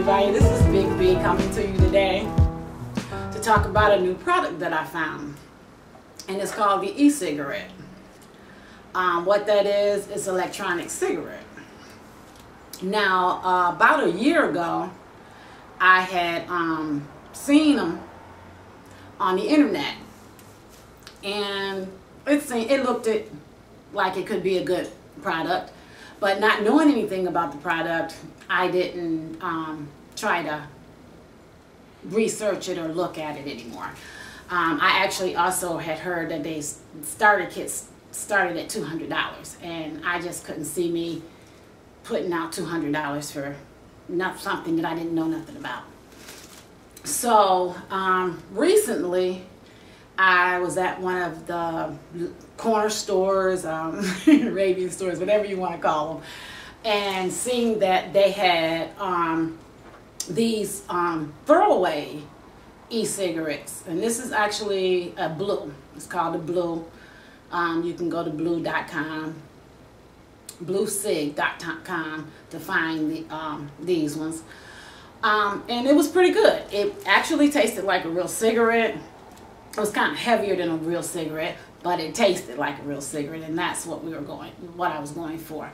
everybody, this is Big B coming to you today to talk about a new product that I found, and it's called the e-cigarette. What that is electronic cigarette. Now, about a year ago, I had seen them on the internet, and it looked like it could be a good product, but not knowing anything about the product, I didn't try to research it or look at it anymore. I actually also had heard that they starter kits started at $200, and I just couldn't see me putting out $200 for something that I didn't know nothing about. So recently I was at one of the corner stores, Arabian stores, whatever you want to call them, and seeing that they had these throwaway e-cigarettes. And this is actually a Blue. It's called a Blue. You can go to blue.com, bluecig.com to find these ones. And it was pretty good. It actually tasted like a real cigarette. It was kind of heavier than a real cigarette, but it tasted like a real cigarette, and that's what I was going for.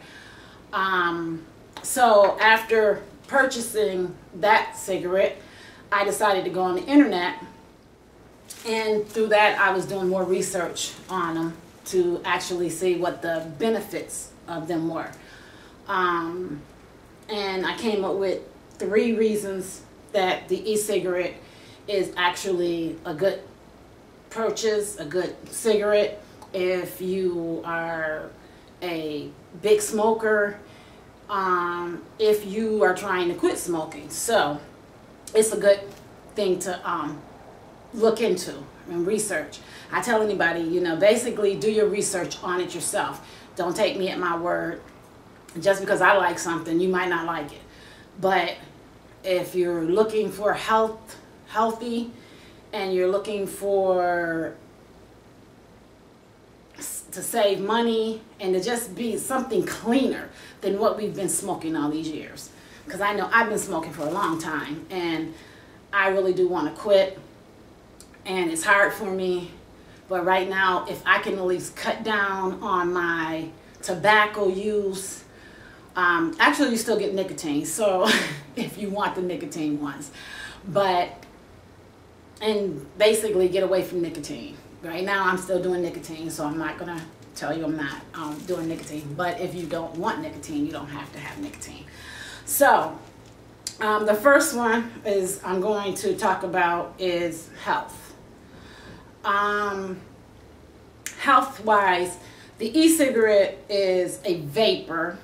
So after purchasing that cigarette, I decided to go on the internet, and through that I was doing more research on them to actually see what the benefits of them were. And I came up with 3 reasons that the e-cigarette is actually a good purchase, a good cigarette if you are a big smoker, if you are trying to quit smoking. So it's a good thing to look into and research. I tell anybody, basically do your research on it yourself. Don't take me at my word. Just because I like something, you might not like it. But if you're looking for healthy, and you're looking to save money and to just be something cleaner than what we've been smoking all these years. Because I know I've been smoking for a long time, and I really do want to quit, and it's hard for me. But right now, if I can at least cut down on my tobacco use, actually you still get nicotine, so if you want the nicotine ones, and basically get away from nicotine. Right now I'm still doing nicotine, so I'm not gonna tell you I'm not doing nicotine, but if you don't want nicotine, you don't have to have nicotine. So the first one is I'm going to talk about is health. Health-wise, the e-cigarette is a vapor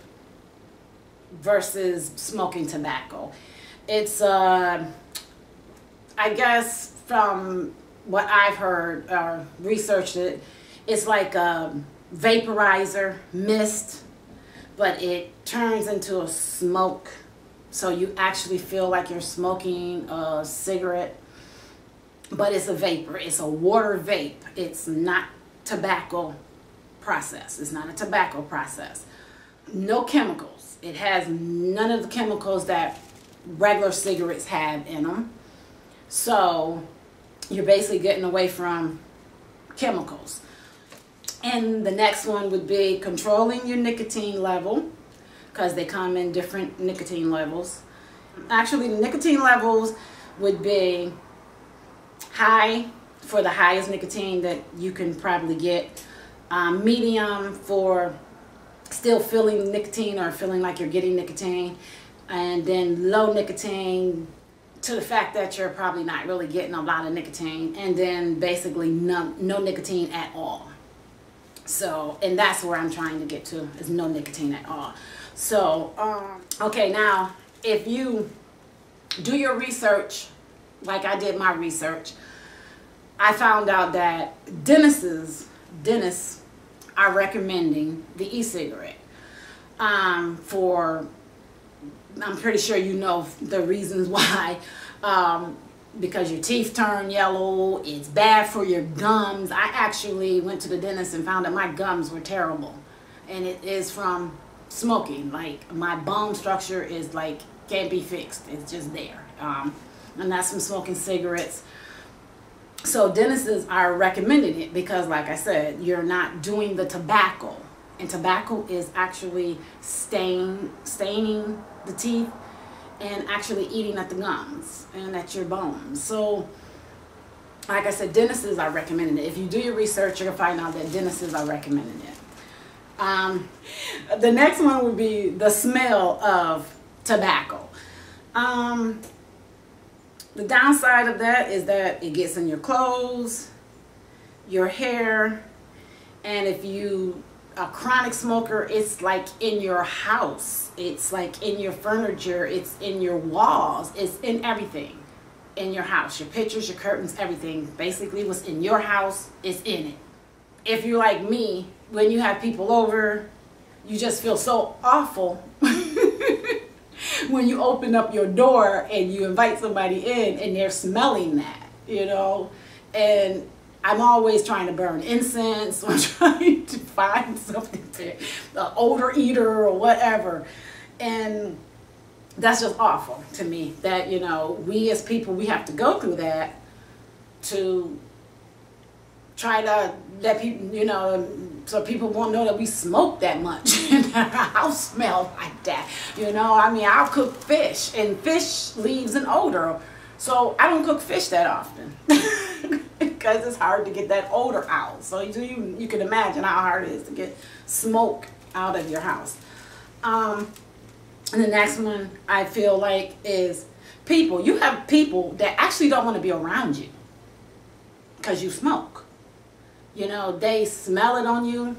versus smoking tobacco. It's I guess from what I've heard, researched it, it's like a vaporizer mist, but it turns into a smoke, so you actually feel like you're smoking a cigarette, but it's a vapor. It's a water vape. It's not tobacco process. It's not a tobacco process. No chemicals. It has none of the chemicals that regular cigarettes have in them. So you're basically getting away from chemicals. And the next one would be controlling your nicotine level, because they come in different nicotine levels. Actually, the nicotine levels would be high for the highest nicotine that you can probably get, medium for still feeling nicotine or feeling like you're getting nicotine, and then low nicotine to the fact that you're probably not really getting a lot of nicotine, and then basically no nicotine at all. So, and that's where I'm trying to get to, is no nicotine at all. So, okay, now if you do your research, like I did my research, I found out that dentists are recommending the e-cigarette for, I'm pretty sure you know the reasons why, because your teeth turn yellow, it's bad for your gums. I actually went to the dentist and found that my gums were terrible, and it is from smoking. Like, my bone structure is like can't be fixed. It's just there. And that's from smoking cigarettes. So dentists are recommending it because, like I said, you're not doing the tobacco. And tobacco is actually staining the teeth and actually eating at the gums and at your bones. So, like I said, dentists are recommending it. If you do your research, you'll find out that dentists are recommending it. The next one would be the smell of tobacco. The downside of that is that it gets in your clothes, your hair, and if you a chronic smoker, it's like in your house, it's like in your furniture, it's in your walls, it's in everything in your house, your pictures, your curtains, everything. Basically what's in your house is in it. If you're like me, when you have people over, you just feel so awful when you open up your door and you invite somebody in and they're smelling that, you know. And I'm always trying to burn incense or trying to find something to, an odor eater or whatever. And that's just awful to me that, you know, we as people, we have to go through that to try to let people, you know, so people won't know that we smoke that much and that our house smells like that. You know, I mean, I'll cook fish and fish leaves an odor. So I don't cook fish that often because it's hard to get that odor out. So you can imagine how hard it is to get smoke out of your house. And the next one I feel like is people. You have people that actually don't want to be around you because you smoke. You know, they smell it on you.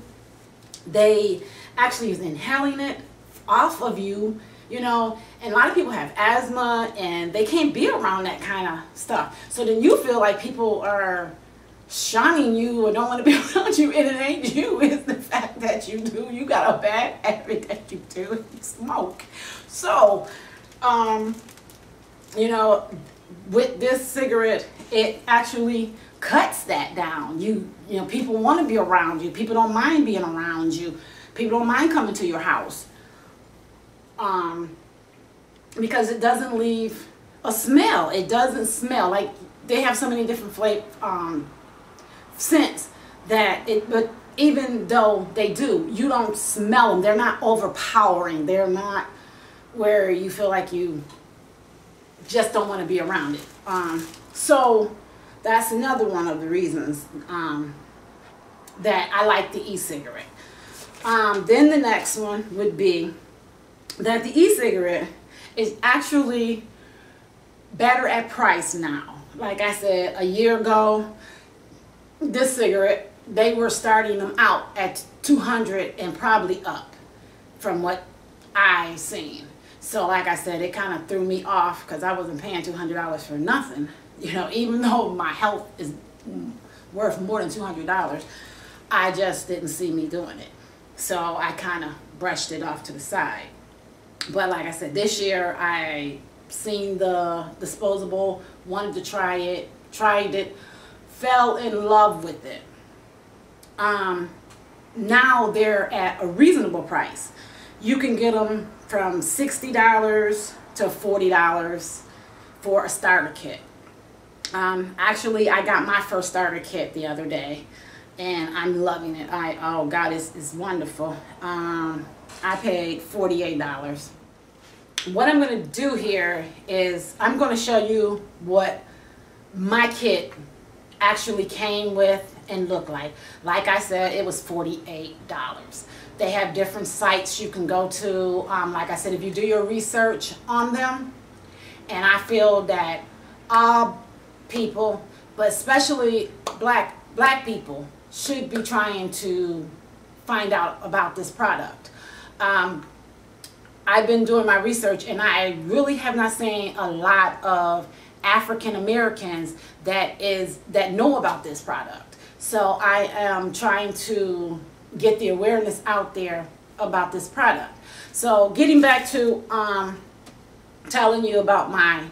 They actually is inhaling it off of you, you know. And a lot of people have asthma and they can't be around that kind of stuff. So then you feel like people are shunning you or don't want to be around you, and it ain't you. It's the fact that you do. You got a bad habit that you do. You smoke. So, you know, with this cigarette, it actually cuts that down. You know, people want to be around you. People don't mind being around you. People don't mind coming to your house. Because it doesn't leave a smell. It doesn't smell like they have so many different flavor scents that it. But even though they do, you don't smell them. They're not overpowering. They're not where you feel like you just don't want to be around it. So that's another one of the reasons that I like the e-cigarette. Then the next one would be that the e-cigarette is actually better at price now. Like I said, a year ago, this cigarette, they were starting them out at $200 and probably up from what I seen. So like I said, it kind of threw me off because I wasn't paying $200 for nothing. You know, even though my health is worth more than $200, I just didn't see me doing it. So I kind of brushed it off to the side. But like I said, this year I seen the disposable, wanted to try it, tried it, fell in love with it. Now they're at a reasonable price. You can get them from $60 to $40 for a starter kit. Actually, I got my first starter kit the other day, and I'm loving it. Oh God, it's wonderful. I paid $48. What I'm going to do here is I'm going to show you what my kit actually came with and looked like. Like I said, it was $48. They have different sites you can go to. Like I said, if you do your research on them, and I feel that all people, but especially black people, should be trying to find out about this product. I've been doing my research, and I really have not seen a lot of African Americans that know about this product. So I am trying to get the awareness out there about this product. So getting back to telling you about my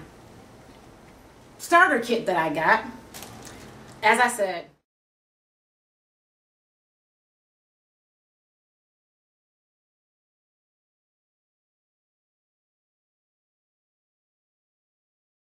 starter kit that I got, as I said,